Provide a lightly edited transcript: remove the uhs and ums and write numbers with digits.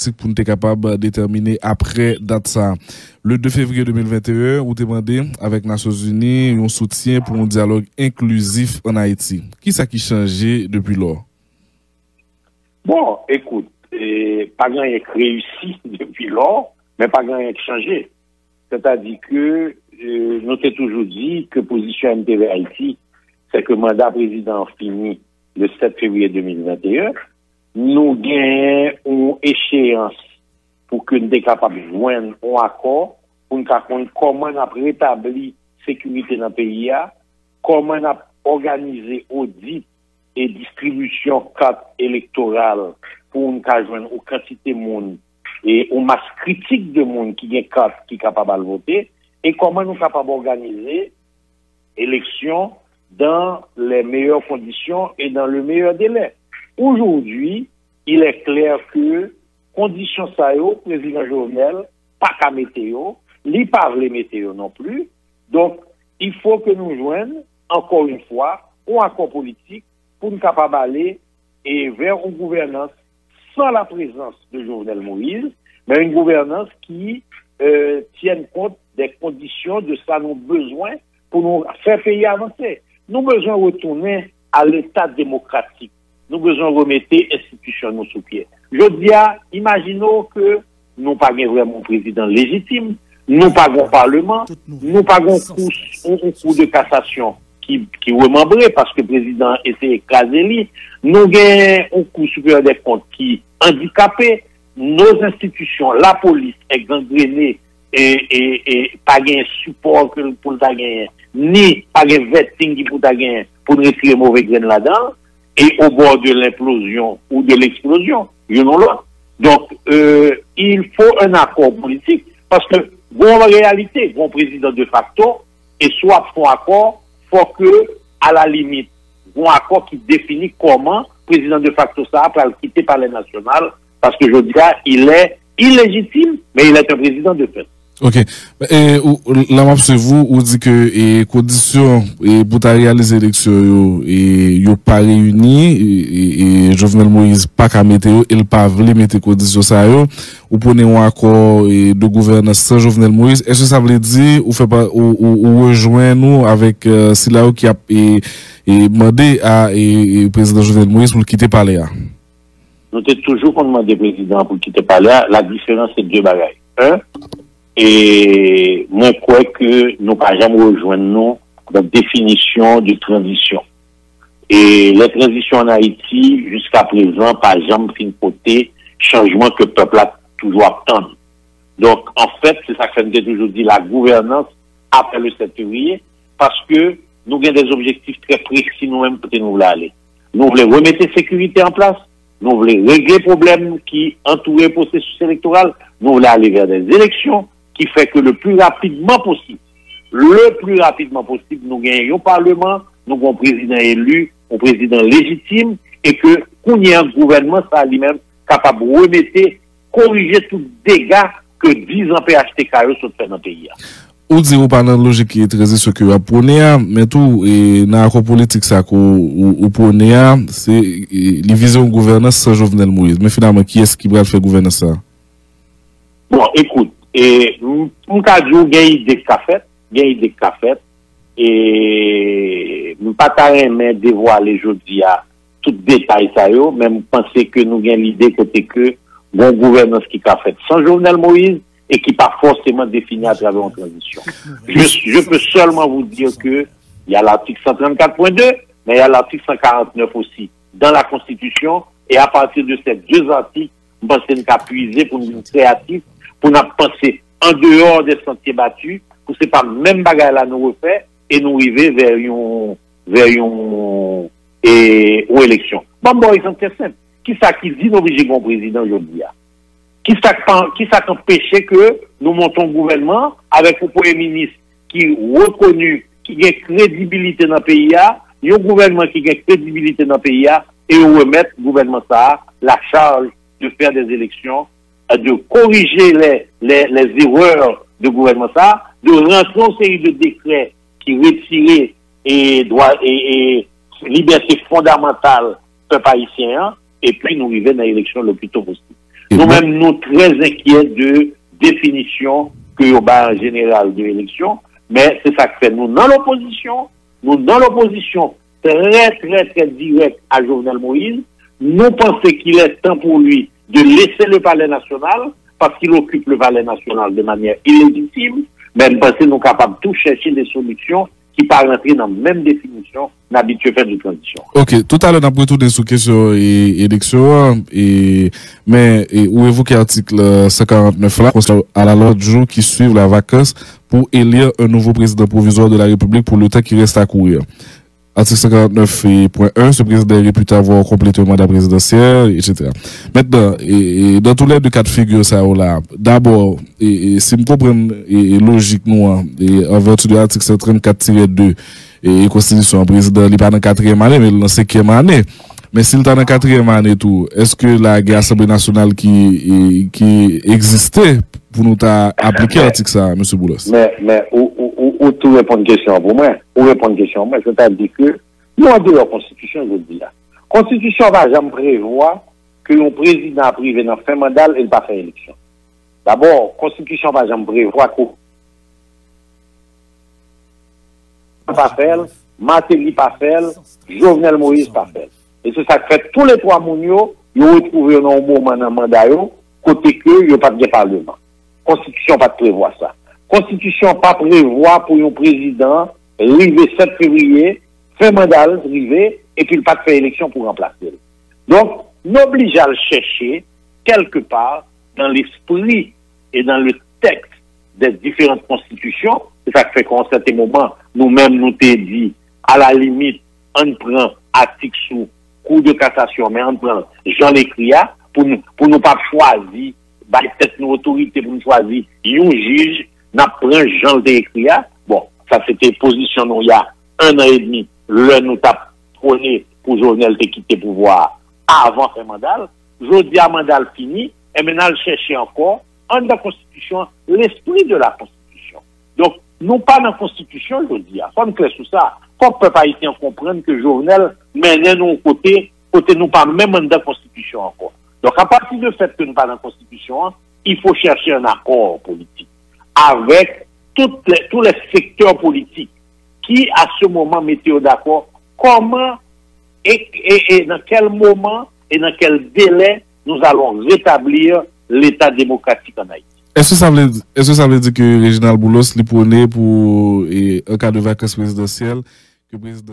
pour nous être capable de déterminer après date ça. Le 2 février 2021, vous demandez avec les Nations Unies un soutien pour un dialogue inclusif en Haïti. Qui ça qui changé depuis lors? Bon, écoute, pas grand qui réussi depuis lors, mais pas grand qui changé. C'est-à-dire que nous avons toujours dit que position MTV Haïti, c'est que le mandat président fini le 7 février 2021. Nous gagnons une échéance pour que nous soyons capables de joindre un accord pour nous comprendre comment on a rétabli la sécurité dans le pays, comment on a organisé audit et distribution de cartes électorales pour nous joindre une quantité de monde et une masse critique de monde qui a carte qui est capable de voter et comment nous sommes capables d'organiser l'élection dans les meilleures conditions et dans le meilleur délai. Aujourd'hui, il est clair que conditions ça yo, président Jovenel, pas qu'à météo, li pas les météo non plus. Donc, il faut que nous joignions, encore une fois, un accord politique pour nous capables d'aller vers une gouvernance sans la présence de Jovenel Moïse, mais une gouvernance qui tienne compte des conditions de ça nous besoin pour nous faire pays avancer. Nous avons besoin de retourner à l'état démocratique. Nous avons besoin de remettre les institutions sous pied. Je dis, imaginons que nous n'avons pas vraiment un président légitime, nous n'avons pas un parlement, nous n'avons pas un cours de cassation qui remembrait parce que le président était écrasé. Nous avons un cours supérieur des comptes qui est handicapé. Nos institutions, la police est gangrénée et pas de support pour le gagner, ni pas de vetting pour gagner pour retirer mauvais graines là-dedans. Et au bord de l'implosion ou de l'explosion, you know là. Donc, il faut un accord politique parce que, en réalité, bon président de facto, et soit font accord, faut que, à la limite, un accord qui définit comment président de facto ça va quitter par les nationales, parce que je dirais, il est illégitime, mais il est un président de fait. Ok. Là, vous dit que les conditions pour réaliser l'élection yo pas réunies et Jovenel Moïse pas qu'à mettre il pas voulu mettre conditions ça yo ou prenez un accord de gouvernance sans Jovenel Moïse. Est-ce que ça veut dire ou fait pas ou rejoindre nous avec Silao qui a demandé à président Jovenel Moïse pour quitter palais? Nous avons toujours demandé au président pour quitter palais. La différence c'est deux bagailles. Et moi, je crois que nous ne pouvons jamais rejoindre nous dans la définition de transition. Et la transition en Haïti, jusqu'à présent, pas jamais fin côté changement que le peuple a toujours attendu. Donc, en fait, c'est ça que j'ai toujours dit, la gouvernance après le 7 février, parce que nous avons des objectifs très précis nous-mêmes pour nous voulons aller. Nous voulons remettre la sécurité en place, nous voulons régler les problèmes qui entourent le processus électoral, nous voulons aller vers des élections, qui fait que le plus rapidement possible, nous gagnons un parlement, nous avons un président élu, un président légitime, et que, qu'on y ait un gouvernement, ça lui-même, capable de remettre, corriger tous les dégâts que 10 ans PHTK sont faits dans le pays. Ou dire pas dans logique qui est très ce que vous prenez, mais tout, et dans l'accord politique, ça, ou prenez, c'est, les visions de gouvernance sans Jovenel Moïse. Mais finalement, qui est-ce qui va faire gouverner ça? Bon, écoute, et mon cas de gagne des cafés et nous pas mais dévoiler aujourd'hui à tout détail ça yo, même penser que nous gagne l'idée que bon gouvernance qui a fait sans Jovenel Moïse et qui pas forcément défini à travers une transition. Je peux seulement vous dire que il y a l'article 134.2, mais il y a l'article 149 aussi dans la Constitution et à partir de ces deux articles, nous pensons qu'à puiser pour nous créatifs pour nous penser en dehors des sentiers battus, pour c'est pas même bagarre là nous refaire et nous arriver vers une élection. Bon, ils sont très simples. Qui ça qui dit nous obligés un président aujourd'hui? Qui ça empêché que nous montons un gouvernement avec un premier ministre qui est reconnu, qui a crédibilité dans le pays, un gouvernement qui a crédibilité dans le pays, et on remettre le gouvernement ça la charge de faire des élections, de corriger les erreurs de gouvernement ça, de rentrer une série de décrets qui retiraient et liberté fondamentale peuple haïtien, et puis nous arriver dans l'élection le plus tôt possible. Nous-mêmes, nous très inquiets de définition que y a en général de l'élection, mais c'est ça que fait nous dans l'opposition très, très, très direct à Jovenel Moïse. Nous pensons qu'il est temps pour lui de laisser le palais national parce qu'il occupe le palais national de manière illégitime, mais nous pensons que nous sommes capables de tout chercher des solutions qui pas rentrer dans la même définition d'habitude faire de transition. Ok, tout à l'heure, on a retourné sur la question élection, mais où évoquer l'article 149 là, à la loi du jour qui suivent la vacance pour élire un nouveau président provisoire de la République pour le temps qui reste à courir. Article 59.1, ce président est réputé avoir complété le mandat présidentiel, etc. Maintenant, dans tous les deux cas de figure, ça là, d'abord, si nous comprenons logique, nous, en vertu de l'article 134-2, et Constitution, le président n'est pas dans la 4e année, mais dans la 5e année. Mais s'il est dans la 4e année, tout, est-ce que la Assemblée nationale qui existait pour nous appliquer l'article ça, M. Boulos? Mais, ou tout répondre question pour moi, c'est-à-dire que, nous, en dehors de la Constitution, je dis là, la Constitution va jamais prévoir que le président privé dans fin mandat, il ne va pas faire élection. D'abord, la Constitution va jamais prévoir que pas faire, Martelly pas faire, Jovenel Moïse pas faire. Et c'est ça que fait tous les trois mounios, ils ont retrouvé un moment dans le mandat, côté que ils n'ont pas de parlement. Constitution pas prévoir ça. Constitution pas prévoir pour un président arriver 7 février, fin mandat arrivé, et puis il pas de faire élection pour remplacer. Donc, nous oblige à le chercher quelque part dans l'esprit et dans le texte des différentes constitutions. C'est ça qui fait qu'en certain moment, nous-mêmes nous t'ai dit, à la limite, on prend article sous cour de cassation, mais on prend Jean Lécria pour nous pas choisir, peut-être nos autorités pour nous choisir un juge, nous prenons Jean Lécria. Bon, ça c'était position nous il y a 1 an et demi, le nous t'a prôné pour Jovenel de quitter le pouvoir avant ce mandat. Je dis à mandat fini, et maintenant le chercher encore, en la Constitution, l'esprit de la Constitution. Donc, nous pas dans la Constitution, je dis, il faut me clair sur ça. Faut que le peuple haïtien comprenne que Jovenel mène nous côté nous pas même dans la Constitution encore. Donc, à partir du fait que nous pas dans la Constitution, il faut chercher un accord politique avec tous les secteurs politiques qui, à ce moment, mettaient d'accord comment et dans quel moment et dans quel délai nous allons rétablir l'État démocratique en Haïti. Est-ce que ça veut dire que Réginald Boulos l'y prenait pour un cas de vacances présidentielles que le président